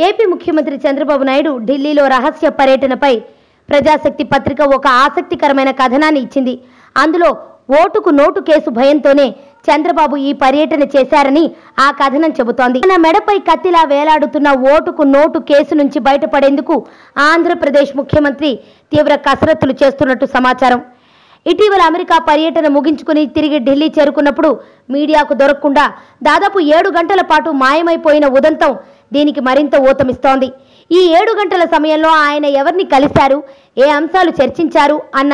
AP ముఖ్యమంత్రి చంద్రబాబు నాయుడు ఢిల్లీలో రహస్య పర్యటనపై ప్రజాశక్తి పత్రిక ఒక ఆసక్తికరమైన కథనాన్ని ఇచ్చింది. అందులో ఓటుకు నోటు కేసు భయంతోనే చంద్రబాబు ఈ పర్యటన చేశారని ఆ కథనం చెబుతోంది. తన మెడపై కత్తిలా వేలాడుతున్న ఓటుకు నోటు కేసు నుంచి బయటపడేందుకు ఆంధ్రప్రదేశ్ ముఖ్యమంత్రి తీవ్ర కసరత్తులు చేస్తున్నట్టు సమాచారం. ఇటీవల అమెరికా పర్యటన ముగించుకుని తిరిగి ఢిల్లీ చేరుకున్నప్పుడు మీడియాకు దొరకకుండా దాదాపు 7 గంటల పాటు మాయమైపోయిన ఉదంతం దీనికి మరింత ఊతమిస్తోంది. ఈ 7 గంటల సమయంలో ఆయన ఎవరిని కలిశారు, ఏ అంశాలు చర్చించారు అన్న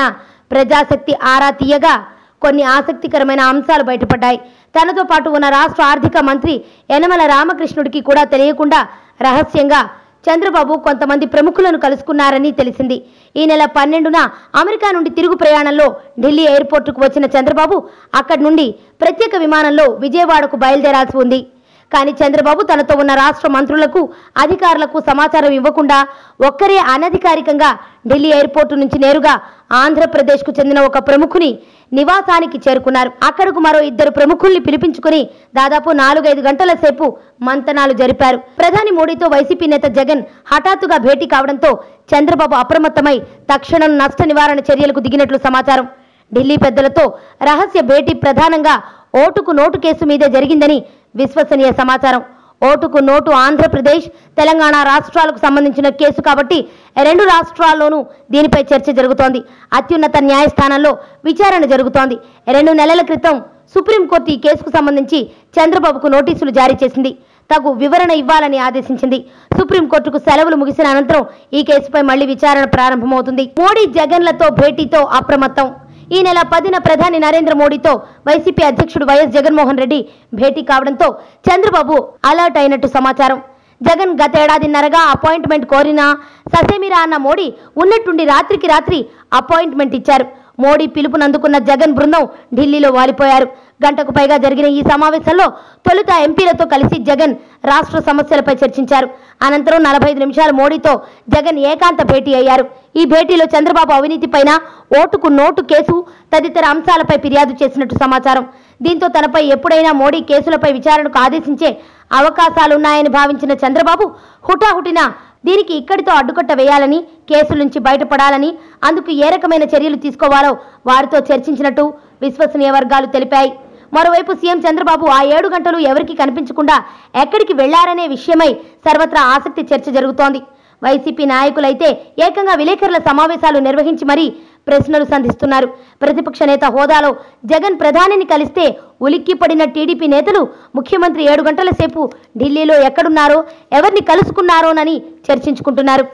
ప్రజాశక్తి ఆరా తీయగా కొన్ని ఆసక్తికరమైన అంశాలు బయటపడ్డాయి. తనతో పాటు ఉన్న రాష్ట్ర ఆర్థిక మంత్రి యనమల రామకృష్ణుడికి కూడా తెలియకుండా రహస్యంగా చంద్రబాబు కొంతమంది ప్రముఖులను కలుసుకున్నారని తెలిసింది. ఈ నెల 12న అమెరికా నుండి తిరుగు ప్రయాణంలో ఢిల్లీ ఎయిర్పోర్టుకు వచ్చిన చంద్రబాబు అక్కడి నుండి ప్రత్యేక విమానంలో విజయవాడకు బయలుదేరాల్సి ఉంది. కానీ చంద్రబాబు తనతో ఉన్న రాష్ట్ర మంత్రులకు, అధికారులకు సమాచారం ఇవ్వకుండా ఒక్కరే అనధికారికంగా ఢిల్లీ ఎయిర్పోర్టు నుంచి నేరుగా ఆంధ్రప్రదేశ్కు చెందిన ఒక ప్రముఖుని నివాసానికి చేరుకున్నారు. అక్కడకు మరో 2 ప్రముఖుల్ని పిలిపించుకుని దాదాపు 4-5 గంటల సేపు మంతనాలు జరిపారు. ప్రధాని మోడీతో వైసీపీ నేత జగన్ హఠాత్తుగా భేటీ కావడంతో చంద్రబాబు అప్రమత్తమై తక్షణం నష్ట నివారణ చర్యలకు దిగినట్లు సమాచారం. ఢిల్లీ పెద్దలతో రహస్య భేటీ ప్రధానంగా ఓటుకు నోటు కేసు మీదే జరిగిందని విశ్వసనీయ సమాచారం. ఓటుకు నోటు ఆంధ్రప్రదేశ్, తెలంగాణ రాష్ట్రాలకు సంబంధించిన కేసు కాబట్టి 2 రాష్ట్రాల్లోనూ దీనిపై చర్చ జరుగుతోంది. అత్యున్నత న్యాయస్థానంలో విచారణ జరుగుతోంది. 2 నెలల క్రితం సుప్రీంకోర్టు ఈ కేసుకు సంబంధించి చంద్రబాబుకు నోటీసులు జారీ చేసింది. తగు వివరణ ఇవ్వాలని ఆదేశించింది. సుప్రీంకోర్టుకు సెలవులు ముగిసిన అనంతరం ఈ కేసుపై మళ్లీ విచారణ ప్రారంభమవుతుంది. మోడీ జగన్లతో భేటీతో అప్రమత్తం. ఈ నెల 10న ప్రధాని నరేంద్ర మోడీతో వైసీపీ అధ్యక్షుడు వైఎస్ జగన్మోహన్ రెడ్డి భేటీ కావడంతో చంద్రబాబు అలర్ట్ అయినట్టు సమాచారం. జగన్ గత ఏడాదిన్నరగా అపాయింట్మెంట్ కోరినా ససేమిరా అన్న మోడీ ఉన్నట్టుండి రాత్రికి రాత్రి అపాయింట్మెంట్ ఇచ్చారు. మోడీ పిలుపునందుకున్న జగన్ బృందం ఢిల్లీలో వాలిపోయారు. గంటకు పైగా జరిగిన ఈ సమావేశంలో తొలుత ఎంపీలతో కలిసి జగన్ రాష్ట్ర సమస్యలపై చర్చించారు. అనంతరం 45 నిమిషాలు మోడీతో జగన్ ఏకాంత భేటీ అయ్యారు. ఈ భేటీలో చంద్రబాబు అవినీతిపైన, ఓటుకు నోటు కేసు తదితర అంశాలపై ఫిర్యాదు చేసినట్టు సమాచారం. దీంతో తనపై ఎప్పుడైనా మోడీ కేసులపై విచారణకు ఆదేశించే అవకాశాలున్నాయని భావించిన చంద్రబాబు హుటాహుటిన దీనికి ఇక్కడితో అడ్డుకట్ట వేయాలని, కేసుల నుంచి బయటపడాలని, అందుకు ఏ రకమైన చర్యలు తీసుకోవాలో వారితో చర్చించినట్టు విశ్వసనీయ వర్గాలు తెలిపాయి. మరోవైపు సీఎం చంద్రబాబు ఆ 7 గంటలు ఎవరికి కనిపించకుండా ఎక్కడికి వెళ్లారనే విషయమై సర్వత్రా ఆసక్తి చర్చ జరుగుతోంది. వైసీపీ నాయకులైతే ఏకంగా విలేకరుల సమావేశాలు నిర్వహించి మరీ ప్రశ్నలు సంధిస్తున్నారు. ప్రతిపక్ష నేత హోదాలో జగన్ ప్రధానిని కలిస్తే ఉలిక్కిపడిన టీడీపీ నేతలు ముఖ్యమంత్రి 7 గంటల సేపు ఢిల్లీలో ఎక్కడున్నారో, ఎవరిని కలుసుకున్నారోనని చర్చించుకుంటున్నారు.